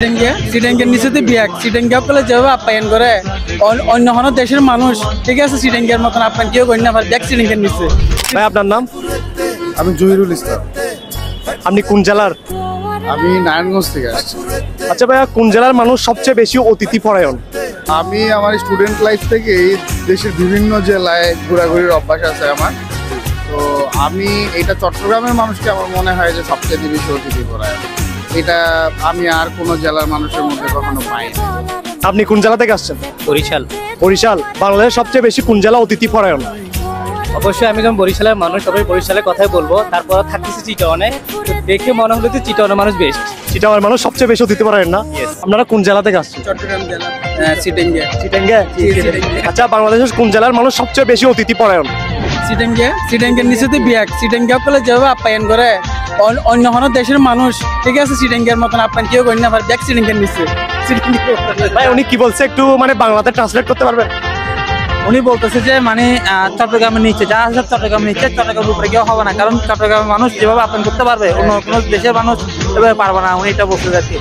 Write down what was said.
সিটেঙ্গের নিচেতে বিয়াক সিটেঙ্গা পেলে যেভাবে আপ্যায়ন করে অন্য কোনো দেশের মানুষ ঠিক আছে সিটেঙ্গের মতন আপ্যায়ন কেউ করি না পারে ব্যাক সিটেঙ্গের নিচে। ভাই আপনার নাম? আমি জহিরুল ইসলাম। আপনি কোন জেলার? আমি নারায়ণগঞ্জ থেকে আসছি। আচ্ছা ভাইয়া, কোন জেলার মানুষ সবচেয়ে বেশি অতিথি পরায়ণ? আমি আমার স্টুডেন্ট লাইফ থেকে দেশের বিভিন্ন জেলায় ঘোরাঘুরির অভ্যাস আছে আমার। তো আমি এটা চট্টগ্রামের মানুষকে আমার মনে হয় যে সবচেয়ে বেশি অতিথি পরায়ণ। এটা আমি আর কোনো জেলার মানুষের মধ্যে কখনো পাই না। আপনি কোন জেলা থেকে আসছেন? বরিশাল। বরিশাল। বাংলাদেশের সবচেয়ে বেশি কোন জেলা অতিথি পরায়ণ? অবশ্যই আমি যখন বরিশালের মানুষ সবাই বরিশালের কথাই বলবো, তারপর থাকতেছি চিটাগনে, দেখে মনে হলো যে চিটাগনের মানুষ বেস্ট। চিটাগাংয়ের মানুষ সবচেয়ে বেশি অতিথি পরায়ণ না? আপনারা কোন জেলা থেকে আসছেন? চট্টগ্রাম জেলা সিটেঙ্গে। চিটাঙ্গে। আচ্ছা, বাংলাদেশের কোন জেলার মানুষ সবচেয়ে বেশি অতিথি পরায়ণ? সিটেঙ্গের নিচেতে বিয়াক সিটেঙ্গা পেলে যেভাবে আপ্যায়ন করে অন্য কোনো দেশের মানুষ ঠিক আছে সিটেঙ্গের মতন আপ্যায়ন কেউ করি না পারে ব্যাক সিটেঙ্গের নিচে। ভাই উনি কি বলছে একটু মানে বাংলাতে ট্রান্সলেট করতে পারবেন? উনি বলতেছে যে মানে চট্টগ্রামের নিচে যা আছে চট্টগ্রামের নিচে, চট্টগ্রামের উপরে কেউ হবে না, কারণ চট্টগ্রামের মানুষ যেভাবে আপ্যায়ন করতে পারবে অন্য কোনো দেশের মানুষ এভাবে পারবে না। উনি এটা বলতে যাচ্ছি।